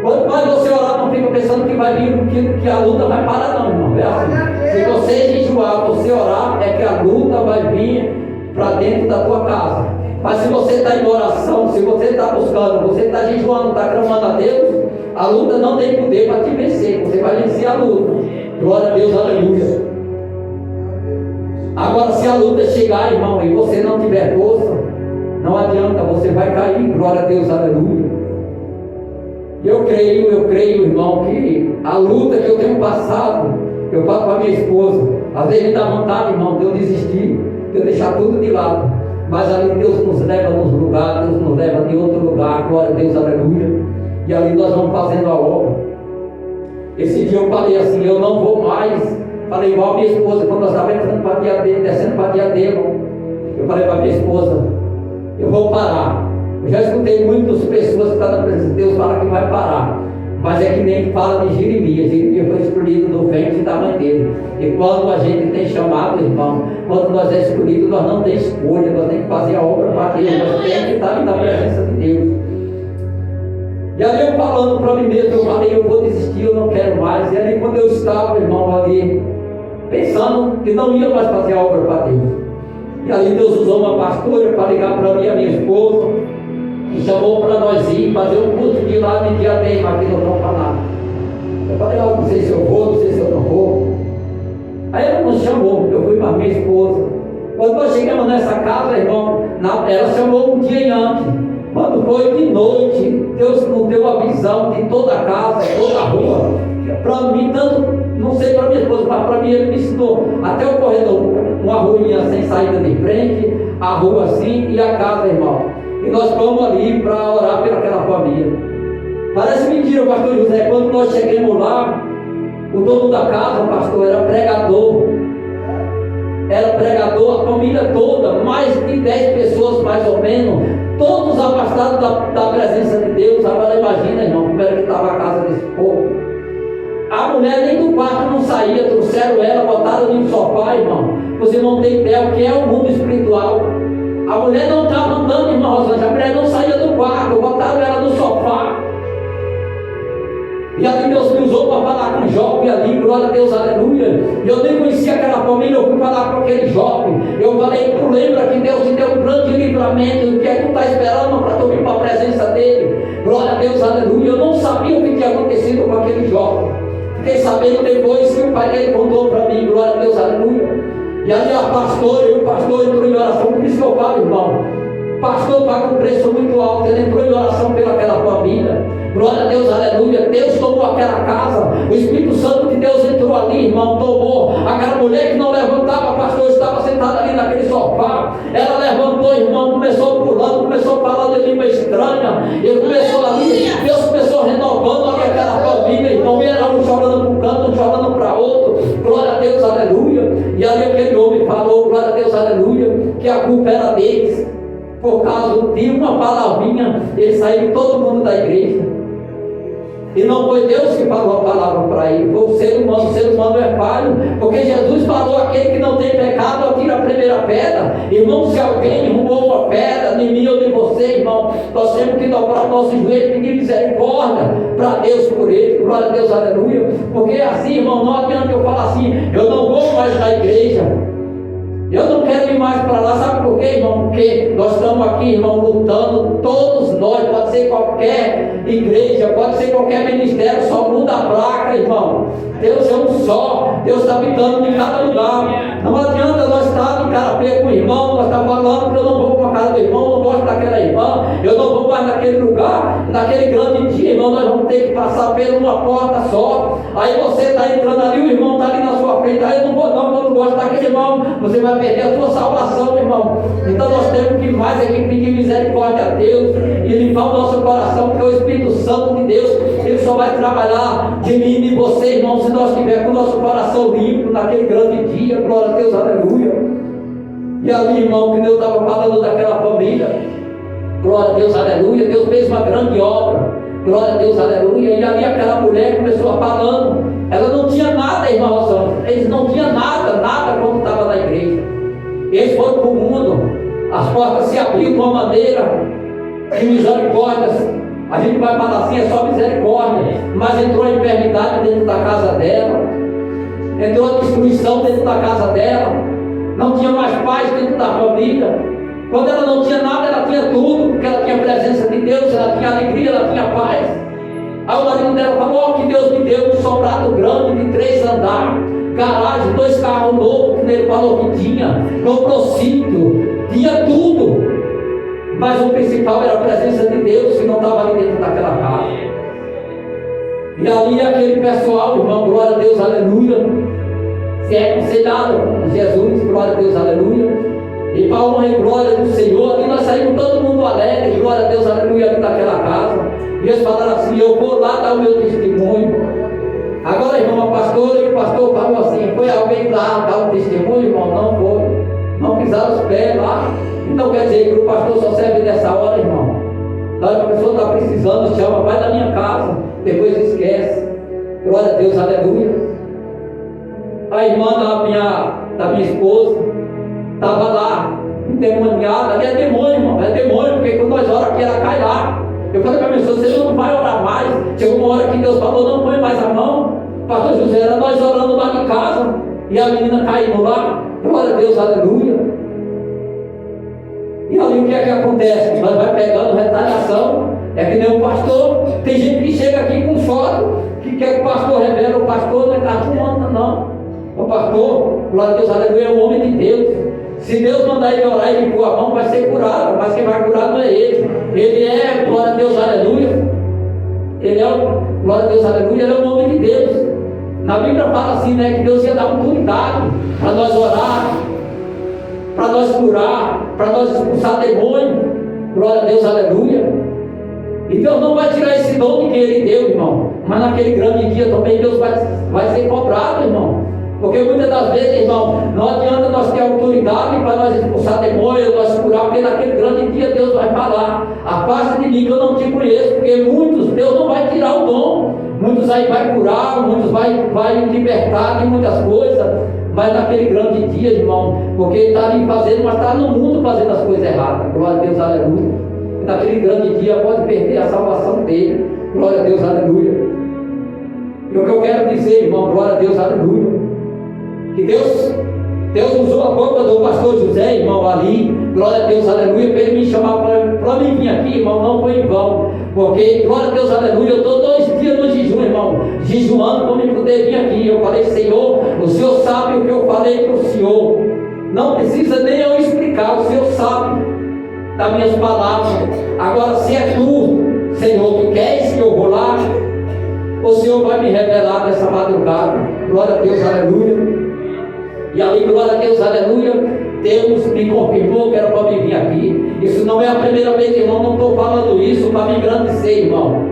B: Quanto mais você orar, não fica pensando que vai vir, que a luta vai parar, não, irmão. É assim. Se você jejuar, você orar, é que a luta vai vir para dentro da tua casa. Mas se você está em oração, se você está buscando, você está jejuando, está clamando a Deus, a luta não tem poder para te vencer. Você vai vencer a luta. Glória a Deus, aleluia. Agora, se a luta chegar, irmão, e você não tiver força, Não adianta, você vai cair, glória a Deus, aleluia. Eu creio, irmão, que a luta que eu tenho passado, eu falo para minha esposa, às vezes me dá vontade, irmão, de eu desistir, de eu deixar tudo de lado, mas ali Deus nos leva nos lugares, Deus nos leva de outro lugar, glória a Deus, aleluia, e ali nós vamos fazendo a obra. Esse dia eu falei assim, eu não vou mais, falei igual a minha esposa, quando nós estávamos entrando para Diadema, descendo para Diadema, eu falei para minha esposa, eu vou parar. Eu já escutei muitas pessoas que estão na presença de Deus falar que vai parar, mas é que nem fala de Jeremias. Jeremias foi escolhido do ventre da mãe dele. E quando a gente tem chamado, irmão, quando nós é escolhido, nós não temos escolha, nós temos que fazer a obra para Deus, nós temos que estar ali na presença de Deus. E ali eu falando para mim mesmo, eu falei, eu vou desistir, eu não quero mais. E ali quando eu estava, irmão, ali, pensando que não ia mais fazer a obra para Deus. E ali Deus usou uma pastora para ligar para mim e a minha esposa, e chamou para nós ir fazer um culto de lá de Diadema, aqui no João Paná. Eu falei, não sei se eu vou, não sei se eu não vou. Aí ela nos chamou, eu fui para minha esposa. Quando nós chegamos nessa casa, irmão, ela chamou um dia antes. Quando foi de noite, Deus nos deu a visão de toda a casa, toda a rua. Para mim, tanto, não sei para minha esposa, mas para mim ele me ensinou até o corredor, uma ruinha sem saída de frente, a rua assim e a casa, irmão. E nós fomos ali para orar pelaquela família. Parece mentira, pastor José, quando nós chegamos lá, o dono da casa, pastor, era pregador, a família toda, mais de 10 pessoas mais ou menos, todos afastados da presença de Deus. Agora imagina, irmão, como era que estava a casa desse povo. A mulher nem do quarto não saía, trouxeram ela, botaram no sofá, irmão. Você não tem ideia o que é o mundo espiritual. A mulher não estava andando, irmão Rosângela, a mulher não saía do quarto, botaram ela no sofá. E ali Deus me usou para falar com um jovem ali, glória a Deus, aleluia. E eu nem conhecia aquela família, eu fui falar com aquele jovem. Eu falei, tu lembra que Deus te deu um grande livramento, o que é que tu está esperando para tu vir para a presença dele? Glória a Deus, aleluia. Eu não sabia o que tinha acontecido com aquele jovem. Fiquei sabendo depois que o pai dele contou para mim, glória a Deus, aleluia. E ali a pastora e o pastor entrou em oração, por isso que eu falo, irmão, o pastor paga um preço muito alto, ele entrou em oração pelaquela família, glória a Deus, aleluia. Deus tomou aquela casa, o Espírito Santo de Deus entrou ali, irmão, tomou aquela mulher que não levantava, pastor, estava sentada ali naquele sofá, ela levantou, irmão, começou pulando, começou falando em língua estranha, ele começou ali, Deus começou renovando ali aquela família, irmão, e era um chorando para um canto, um chorando para outro, glória a Deus, aleluia. E ali aquele homem falou, glória a Deus, aleluia, que a culpa era deles, por causa de uma palavrinha, eles saíram todo mundo da igreja. E não foi Deus que falou a palavra para ele, foi o ser humano é falho, porque Jesus falou, aquele que não tem pecado, atira a primeira pedra. Irmão, se alguém derrubou uma pedra em mim ou em você, irmão, nós temos que dobrar o nosso joelho e pedir misericórdia para Deus por ele, glória a Deus, aleluia. Porque assim, irmão, não adianta eu falar assim, eu não vou mais na igreja, eu não quero ir mais para lá, sabe por quê, irmão? Porque nós estamos aqui, irmão, lutando, todos nós, pode ser qualquer igreja, pode ser qualquer ministério, só muda a placa, irmão. Deus é um só, Deus está habitando em cada lugar. Não adianta nós estar de cara feia com o irmão, nós estamos falando que eu não vou com a cara do irmão, não gosto daquela irmã, eu não vou mais naquele lugar, naquele grande dia, irmão, nós vamos ter que passar por uma porta só. Aí você está entrando ali, o irmão está ali na sua frente, aí eu não vou não, eu não gosto daquele irmão, você vai perder a sua salvação, irmão. Então nós temos que mais aqui pedir misericórdia a Deus e limpar o nosso coração, porque o Espírito Santo de Deus, ele só vai trabalhar de mim e de você, irmão, se nós tivermos com o nosso coração limpo naquele grande dia, glória a Deus, aleluia. E ali, irmão, que Deus estava falando daquela família, glória a Deus, aleluia, Deus fez uma grande obra, glória a Deus, aleluia. E ali aquela mulher começou a falando, ela não tinha nada, irmão Rosângela, eles não tinham nada quando estava na igreja. Eles foram para o mundo, as portas se abriram de uma maneira de misericórdia. A gente vai falar assim, é só misericórdia, mas entrou a enfermidade dentro da casa dela, entrou a destruição dentro da casa dela, não tinha mais paz dentro da família. Quando ela não tinha nada, ela tinha tudo, porque ela tinha a presença de Deus, ela tinha alegria, ela tinha paz. Aí o marido dela falou, que Deus me deu um sobrado grande de 3 andares, garagem, 2 carros novos, que ele falou que tinha, comprou sítio, tinha tudo. mas o principal era a presença de Deus que não estava ali dentro daquela casa. E ali aquele pessoal, irmão, glória a Deus, aleluia, se é aconselhado com Jesus, glória a Deus, aleluia, e para a honra e glória do Senhor, ali nós saímos todo mundo alegre, glória a Deus, aleluia, ali daquela casa. E eles falaram assim: eu vou lá dar o meu testemunho. Agora, irmão, a pastora e o pastor falou assim: foi alguém lá dar o testemunho, irmão? Não foi. Não pisaram os pés lá. Então quer dizer que o pastor só serve nessa hora, irmão. Na hora que a pessoa está precisando, chama, vai da minha casa, depois esquece. Glória a Deus, aleluia. A irmã da minha esposa estava lá, endemoniada. Ali é demônio, irmão, é demônio, porque quando nós oramos aqui, ela cai lá. Eu falei para a minha esposa: você não vai orar mais. Chegou uma hora que Deus falou: não põe mais a mão. Pastor José, era nós orando lá de casa, e a menina caindo lá. Glória a Deus, aleluia. E ali o que é que acontece? Nós vai pegando retaliação. É que nem o pastor. Tem gente que chega aqui com foto, que quer que o pastor revele. O pastor não está arrumando, não. O pastor, glória a Deus, aleluia, é um homem de Deus. Se Deus mandar ele orar e ele pôr a mão, vai ser curado. Mas quem vai curar não é ele. Ele é, glória a Deus, aleluia. Ele é, glória a Deus, aleluia, ele é um homem de Deus. Na Bíblia fala assim, né, que Deus ia dar autoridade para nós orar, para nós curar, para nós expulsar demônio. Glória a Deus, aleluia. E Deus não vai tirar esse dom que Ele deu, irmão. Mas naquele grande dia também Deus vai ser cobrado, irmão. Porque muitas das vezes, irmão, não adianta nós ter autoridade para nós expulsar demônio, nós curar, porque naquele grande dia Deus vai falar: afasta de mim que eu não te conheço. Porque muitos, Deus não vai tirar o dom. Muitos aí vai curar, muitos vai libertar de muitas coisas. Mas naquele grande dia, irmão, porque ele está ali fazendo, mas está no mundo fazendo as coisas erradas. Glória a Deus, aleluia. E naquele grande dia pode perder a salvação dele. Glória a Deus, aleluia. E o que eu quero dizer, irmão, glória a Deus, aleluia, que Deus usou a boca do pastor José, irmão, ali, glória a Deus, aleluia, para ele me chamar para mim vir aqui, irmão, não foi em vão. Porque, glória a Deus, aleluia, eu estou 2 dias no jejum, irmão, jejuando para me poder vir aqui. Eu falei: Senhor, o Senhor sabe o que eu falei para o Senhor. Não precisa nem eu explicar, o Senhor sabe das minhas palavras. Agora, se é tu, Senhor, que queres que eu vou lá, o Senhor vai me revelar nessa madrugada. Glória a Deus, aleluia. E ali, glória a Deus, aleluia, Deus me confirmou que era para me vir aqui. Isso não é a primeira vez, irmão, não estou falando isso para me engrandecer, irmão.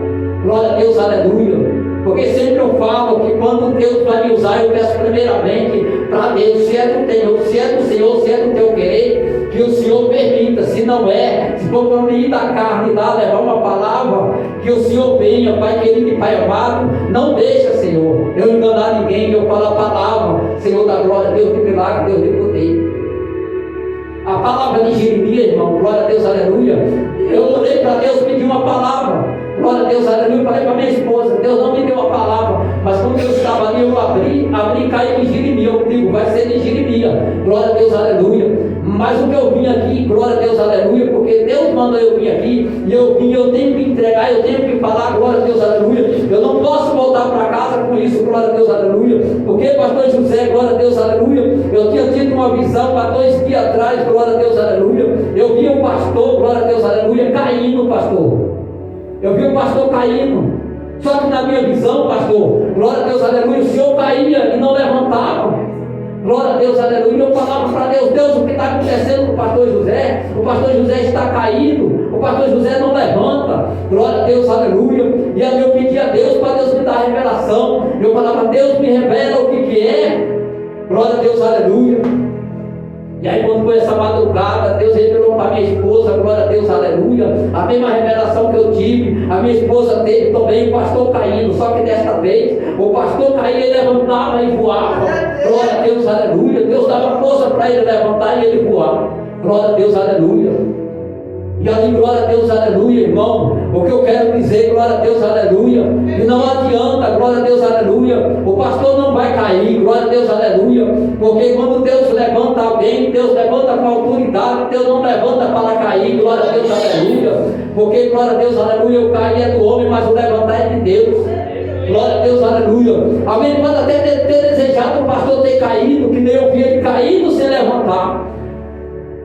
B: Glória a Deus, aleluia. Porque sempre eu falo que quando Deus vai me usar, eu peço primeiramente para Deus: se é do Senhor, se é do teu querer, que o Senhor permita. Se não é, se for para mim ir da carne lá, levar uma palavra, que o Senhor venha, Pai querido e Pai amado. Não deixa, Senhor, eu enganar ninguém, eu falo a palavra, Senhor da glória, Deus de milagre, Deus de poder. A palavra de Jeremias, irmão, glória a Deus, aleluia. Eu orei para Deus pedir uma palavra, glória a Deus, aleluia. Falei para minha esposa: Deus não me deu a palavra, mas quando eu estava ali, eu abri e caiu em Jeremias. Eu digo: vai ser de Jeremias, glória a Deus, aleluia. Mas o que eu vim aqui, glória a Deus, aleluia, porque Deus mandou eu vir aqui, e eu tenho que entregar, eu tenho que falar, glória a Deus, aleluia. Eu não posso voltar para casa com isso, glória a Deus, aleluia. Porque, pastor José, glória a Deus, aleluia, eu tinha tido uma visão há 2 dias atrás, glória a Deus, aleluia. Eu vi um pastor, glória a Deus, aleluia, caindo, pastor. Eu vi o pastor caindo. Só que na minha visão, pastor, glória a Deus, aleluia, o Senhor caía e não levantava. Glória a Deus, aleluia. Eu falava para Deus: Deus, o que está acontecendo com o pastor José? O pastor José está caído, o pastor José não levanta. Glória a Deus, aleluia. E aí eu pedi a Deus para Deus me dar a revelação. Eu falava: Deus, me revela o que é. Glória a Deus, aleluia. E aí quando foi essa madrugada, Deus revelou para minha esposa, glória a Deus, aleluia, a mesma revelação que eu tive, a minha esposa teve também, o pastor caindo, só que desta vez, o pastor caía e levantava e voava, glória a Deus, aleluia. Deus dava força para ele levantar e ele voar, glória a Deus, aleluia. E ali, glória a Deus, aleluia, irmão, o que eu quero dizer, glória a Deus, aleluia, e não adianta, glória a Deus, aleluia, o pastor não vai cair, glória a Deus, aleluia, porque quando Deus levanta alguém, Deus levanta com autoridade, Deus não levanta para cair, glória a Deus, aleluia, porque, glória a Deus, aleluia, o cair é do homem, mas o levantar é de Deus, glória a Deus, aleluia. Alguém pode até ter desejado o pastor ter caído, que nem eu vi ele caído sem levantar.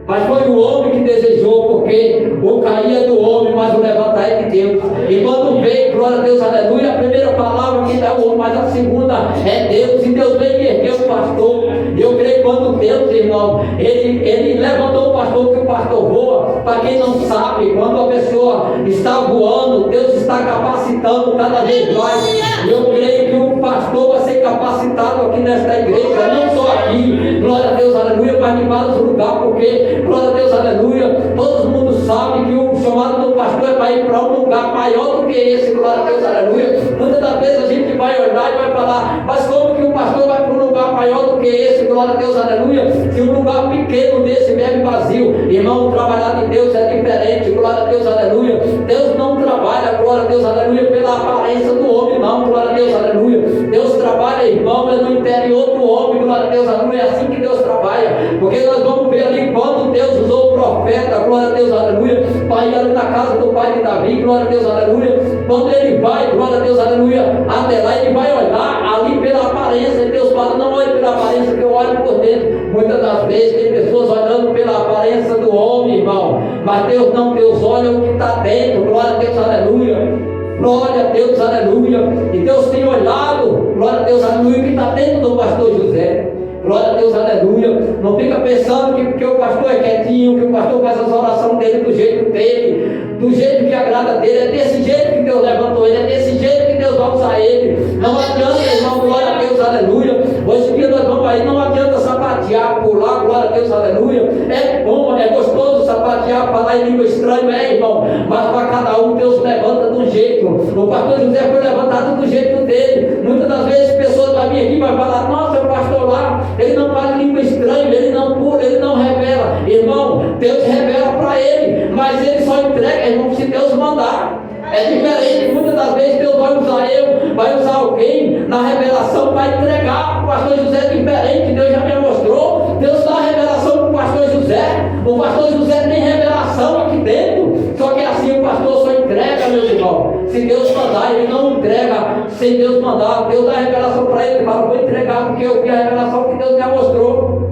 B: Mas foi o homem que desejou, porque o cair é do homem, mas o levantar é de Deus. E quando veio, glória a Deus, aleluia, a primeira palavra que dá o homem, mas a segunda é Deus. E Deus veio e ergueu o pastor. Eu creio que quando Deus, irmão, ele levantou o pastor, que o pastor voa. Para quem não sabe, quando a pessoa está voando, Deus está capacitando cada vez mais. E eu creio que o pastor vai ser capacitado aqui nesta igreja, não só aqui, glória a Deus, aleluia, mas em vários lugares, porque, glória a Deus, aleluia, todo mundo sabe que o chamado do pastor é para ir para um lugar maior do que esse, glória a Deus, aleluia. Muitas das vezes a gente vai olhar e vai falar, mas como que o pastor vai para um lugar maior do que esse, glória a Deus, aleluia, se um lugar pequeno desse bebe vazio? Irmão, trabalhar de Deus é diferente, glória a Deus, aleluia. Deus não trabalha, glória a Deus, aleluia, pela aparência do homem, não, glória a Deus, aleluia. Deus trabalha, irmão, é no interior do homem, glória a Deus, aleluia, é assim que Deus trabalha, porque nós vamos ver ali quando Deus usou o profeta, glória a Deus, aleluia, para ir ali na casa do pai de Davi, glória a Deus, aleluia, quando ele vai, glória a Deus, aleluia, até lá ele vai olhar ali pela aparência, Deus fala, não olhe pela aparência, que eu olho por dentro. Muitas das vezes tem pessoas olhando pela aparência do homem, irmão, mas Deus não, Deus olha o que está dentro, glória a Deus, aleluia. Glória a Deus, aleluia. E Deus tem olhado, glória a Deus, aleluia, o que está dentro do pastor José. Glória a Deus, aleluia. Não fica pensando que o pastor é quietinho, que o pastor faz as orações dele do jeito dele, do jeito que agrada dele. É desse jeito que Deus levantou ele, é desse jeito que Deus vai usar ele. Não adianta, irmão, glória a Deus, aleluia. Hoje em dia nós vamos aí, não adianta sapatear, pular, glória a Deus, aleluia. É bom, é gostoso sapatear, falar em língua estranha, irmão. Mas para cada um Deus levanta de um jeito. O pastor José foi levantado do jeito dele. Muitas das vezes pessoas vão vir aqui e vão falar, nossa, o pastor lá, ele não fala língua estranha, ele não pula, ele não revela. Irmão, Deus revela para ele, mas ele só entrega, irmão, se Deus mandar. É diferente, muitas das vezes Deus vai usar eu, vai usar alguém na revelação para entregar. O pastor José é diferente, Deus já me mostrou. Deus dá a revelação para o pastor José. O pastor José tem revelação aqui dentro, só que assim o pastor só entrega, meus irmãos. Se Deus mandar, ele não entrega sem Deus mandar. Deus dá a revelação para ele, ele fala, vou entregar porque eu vi a revelação que Deus me mostrou.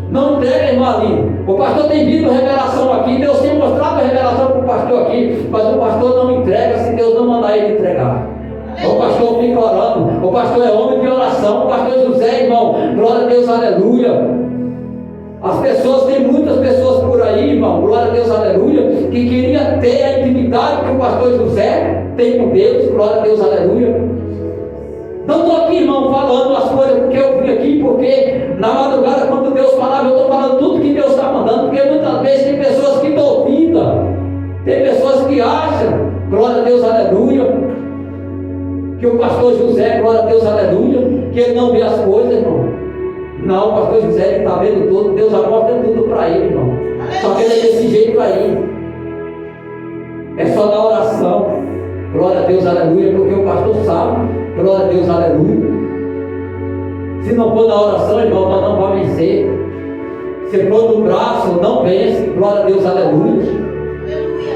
B: Não entrega, irmão ali. O pastor tem vindo revelação aqui, Deus tem mostrado a revelação para o pastor aqui, mas o pastor não entrega se Deus não mandar ele entregar. O pastor fica orando, o pastor é homem de oração, o pastor José, irmão, glória a Deus, aleluia. As pessoas, tem muitas pessoas por aí, irmão, glória a Deus, aleluia, que queria ter a intimidade que o pastor José tem com Deus, glória a Deus, aleluia. Não estou aqui, irmão, falando as coisas porque eu vim aqui, porque na madrugada, quando Deus falava, eu estou falando tudo que Deus está mandando, porque muitas vezes tem pessoas que duvidam, tem pessoas que acham, glória a Deus, aleluia, que o pastor José, glória a Deus, aleluia, que ele não vê as coisas, irmão. Não, o pastor José, ele está vendo tudo, Deus já mostra tudo para ele, irmão. Só que ele é desse jeito aí. É só na oração, glória a Deus, aleluia, porque o pastor sabe. Glória a Deus, aleluia. Se não for na oração, irmão, nós não vamos vencer. Se for no braço, não vence. Glória a Deus, aleluia.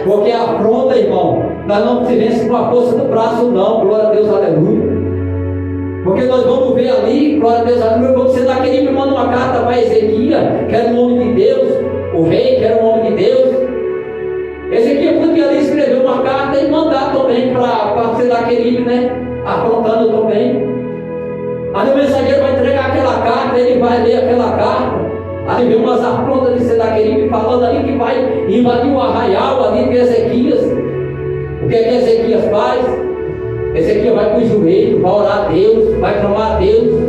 B: Porque a afronta, irmão, nós não se vence com a força do braço, não. Glória a Deus, aleluia. Porque nós vamos ver ali, glória a Deus, aleluia. Quando Senaqueribe me manda uma carta para Ezequias, que era um homem de Deus, o rei, que era um homem de Deus. Ezequias podia ali escrever uma carta e mandar também para Senaqueribe, né? Afrontando também. Aí o mensageiro vai entregar aquela carta, ele vai ler aquela carta. Aí vem umas afrontas de Senaqueribe falando ali que vai invadir o arraial ali de Ezequias. O que é que Ezequias faz? Ezequias vai para o joelho, vai orar a Deus, vai clamar a Deus.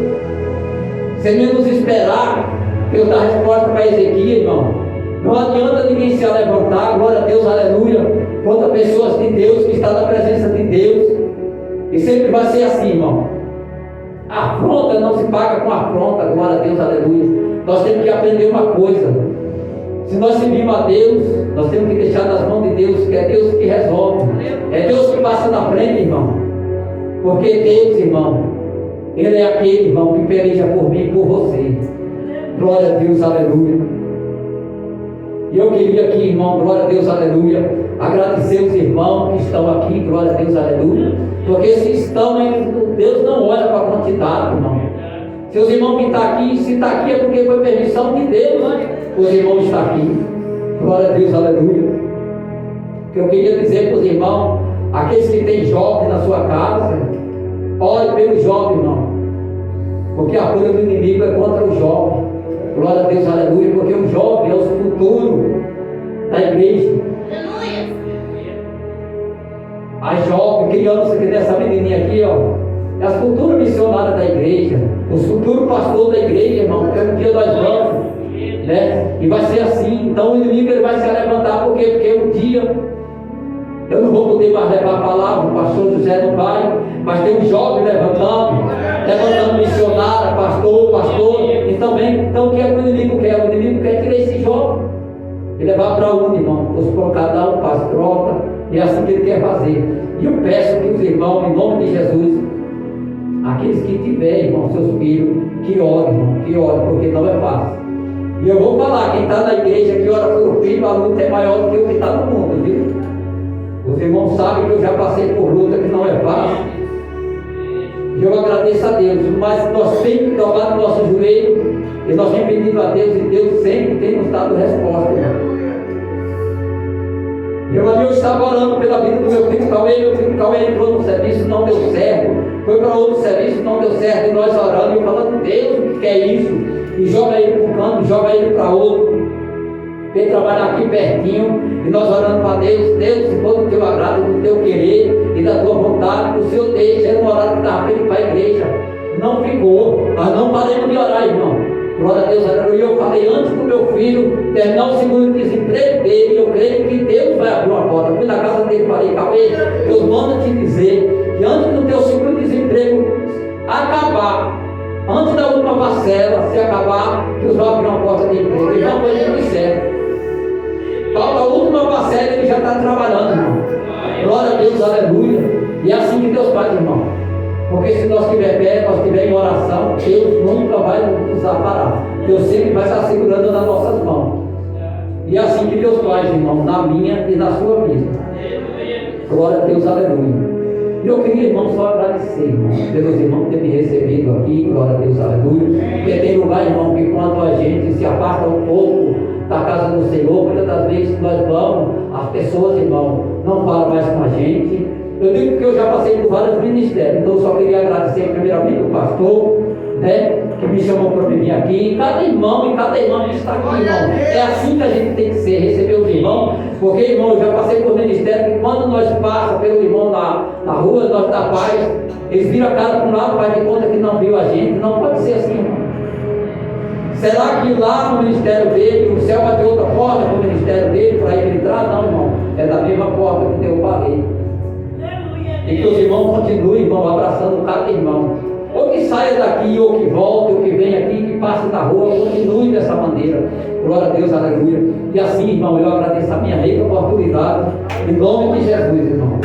B: Sem menos esperar Deus dar resposta para Ezequias, irmão. Não adianta ninguém se levantar, glória a Deus, aleluia, contra pessoas de Deus que estão na presença de Deus. E sempre vai ser assim, irmão. A afronta não se paga com afronta, glória a Deus, aleluia. Nós temos que aprender uma coisa. Se nós servimos a Deus, nós temos que deixar nas mãos de Deus, que é Deus que resolve. É Deus que passa na frente, irmão. Porque Deus, irmão, Ele é aquele, irmão, que peleja por mim e por você. Glória a Deus, aleluia. E eu queria aqui, irmão, glória a Deus, aleluia, agradecer os irmãos que estão aqui, glória a Deus, aleluia. Porque se estão, Deus não olha para a quantidade, irmão. Se os irmãos que estão aqui, se está aqui é porque foi permissão de Deus, os irmãos estão aqui. Glória a Deus, aleluia. Que eu queria dizer para os irmãos, aqueles que têm jovem na sua casa, ore pelo jovem, irmão. Porque a cura do inimigo é contra o jovem. Glória a Deus, aleluia. Porque o jovem é o futuro da igreja. A jovem, criança que nessa menininha aqui, ó, é as futuras missionárias da igreja, os futuros pastores da igreja, irmão, porque um dia nós vamos, né? E vai ser assim. Então o inimigo ele vai se levantar, por quê? Porque um dia eu não vou poder mais levar a palavra, o pastor José não vai, mas tem um jovem levantando missionária, pastor, e também, então o que é que o inimigo quer? O inimigo quer tirar esse jovem e levar para onde, irmão? Os cada um faz troca, e é assim que ele quer fazer. E eu peço que os irmãos, em nome de Jesus, aqueles que tiverem, irmão, seus filhos, que orem, irmão, que orem, porque não é fácil. E eu vou falar, quem está na igreja que ora pelo filho, a luta é maior do que o que está no mundo, viu? Os irmãos sabem que eu já passei por luta que não é fácil. E eu agradeço a Deus, mas nós temos que dobrar o nosso joelho, e nós temos pedido a Deus, e Deus sempre tem nos dado resposta, irmão. Eu estava orando pela vida do meu filho Cauê. Meu filho Cauê entrou no serviço, não deu certo. Foi para outro serviço, não deu certo. E nós orando e falando, Deus, o que é isso? E joga ele para um canto, joga ele para outro. Vem trabalhar aqui pertinho. E nós orando para Deus, Deus, se for do teu agrado, do teu querer e da tua vontade, o Senhor deixa. Era um horário que estava feito para a igreja. Não ficou. Nós não paramos de orar, irmão. Glória a Deus, aleluia. Eu falei antes do meu filho terminar o segundo desemprego dele, eu creio que Deus vai abrir uma porta. Fui na casa dele e falei, Cauê, Deus manda te dizer que antes do teu segundo desemprego acabar, antes da última parcela se acabar, Deus vai abrir uma porta de emprego. Ele não foi nem certo. Falta a última parcela, ele já está trabalhando, irmão. Glória a Deus, aleluia. E é assim que Deus faz, irmão. Porque se nós estiver pé, nós estiver em oração, Deus nunca vai nos parar. Deus sempre vai estar segurando nas nossas mãos. E é assim que Deus faz, irmão, na minha e na sua vida. Glória a Deus, aleluia. E eu queria, irmão, só agradecer, irmão, pelos irmãos terem me recebido aqui, glória a Deus, aleluia. Porque tem lugar, irmão, que quando a gente se afasta um pouco da casa do Senhor, muitas das vezes que nós vamos, as pessoas, irmão, não falam mais com a gente. Eu digo que eu já passei por vários ministérios, então eu só queria agradecer primeiramente o pastor, né, que me chamou para vir aqui, cada irmão e cada irmã que está aqui, irmão. É assim que a gente tem que ser, receber os irmãos, porque, irmão, eu já passei por ministério que quando nós passamos pelo irmão na rua, nós da paz, eles viram a cara para um lado, faz de conta que não viu a gente. Não pode ser assim, irmão. Será que lá no ministério dele, o céu vai ter outra porta para o ministério dele, para ele entrar? Não, irmão, é da mesma porta que eu falei. E que os irmãos continuem, irmão, abraçando cada irmão. Ou que saia daqui, ou que volte, ou que venha aqui, que passe na rua, continue dessa maneira. Glória a Deus, aleluia. E assim, irmão, eu agradeço a minha rica oportunidade, em nome de Jesus, irmão.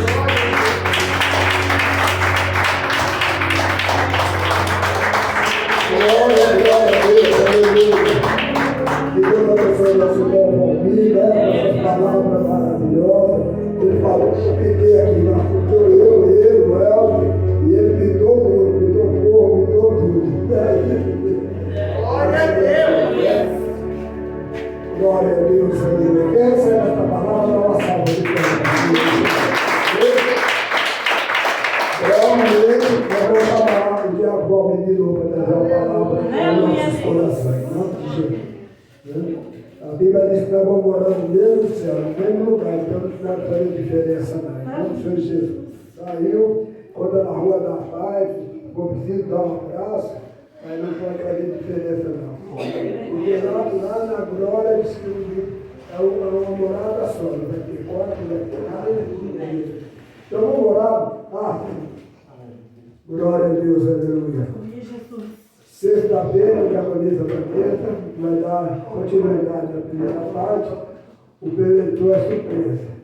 A: Glória a Deus, aleluia. Que Deus abençoe nosso irmão Valmir, né? Essas palavras maravilhosas. Ele falou que eu fiquei aqui na cultura, ele, o Elvio, e ele me deu tudo, me deu fogo, me deu tudo. Glória a Deus! Glória a Deus, aleluia. Quer sair dessa palavra, dá uma salva de palmas. Realmente, eu vou chamar o diabo de novo para trazer a palavra para os nossos corações, em nome de Jesus. A Bíblia diz que nós vamos morar no mesmo céu, no mesmo lugar, então não pode fazer diferença não. Em nome do Senhor Jesus. Saiu, quando na rua da paz, for preciso dar um abraço, mas não pode fazer diferença não. Porque lá na glória diz que é uma morada só, vai ter quarto, vai ter nada. Então vamos orar. Glória a Deus, aleluia. Sexta-feira, diaconisa Vanessa vai dar continuidade na primeira parte, o preletor é surpresa.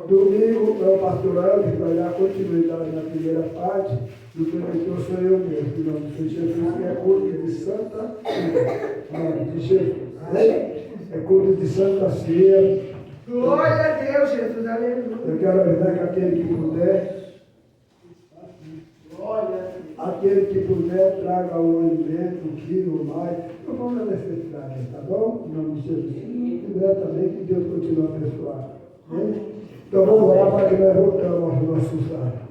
A: Domingo é o pastor Elvio que vai dar continuidade na primeira parte, e o preletor sou eu mesmo, em nome de Jesus, que é culto de Santa Ceia. Em nome de Jesus. É culto de Santa Ceia.
C: Glória a Deus, Jesus, aleluia.
A: Eu quero avisar que aquele que puder, traga o alimento, um quilo ou mais. Não vamos na necessidade, tá bom? Em nome de Jesus. tiver também, que Deus continue abençoando. Amém? Então vamos orar para que nós voltamos aos nossos lares.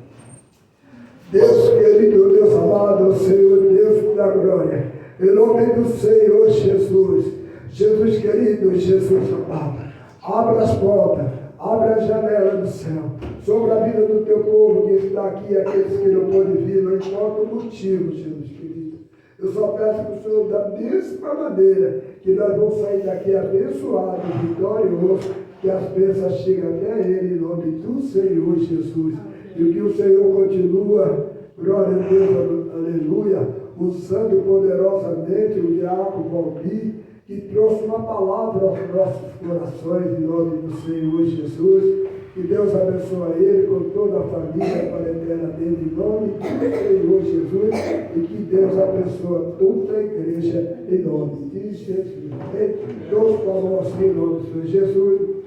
A: Deus querido, Deus amado, Senhor, Deus da glória, em nome do Senhor Jesus, Jesus querido, Jesus amado, abra as portas, abra a janela do céu, sobre a vida do teu povo que está aqui, aqueles que não podem vir, não importa o motivo, Jesus querido. Eu só peço para o Senhor, da mesma maneira, que nós vamos sair daqui abençoados, vitoriosos, que as bênçãos cheguem até Ele, em nome do Senhor Jesus. E que o Senhor continua, glória a Deus, aleluia, usando poderosamente o diácono Valdir, que trouxe uma palavra aos nossos corações, em nome do Senhor Jesus. Que Deus abençoe ele com toda a família para a eterna dele, em nome do Senhor Jesus. E que Deus abençoe toda a igreja, em nome de Jesus. Todos falamos assim, em nome do Senhor Jesus.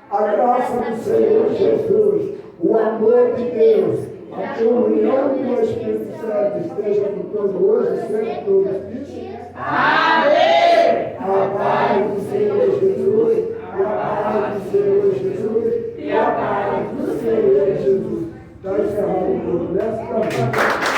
A: A graça do Senhor Jesus, o amor de Deus, a comunhão do Espírito Santo esteja com todos hoje e sempre todos os dias. Amém! A paz do Senhor Jesus, e a paz do Senhor Jesus, e a paz do Senhor Jesus. Está encerrado o culto nesta manhã.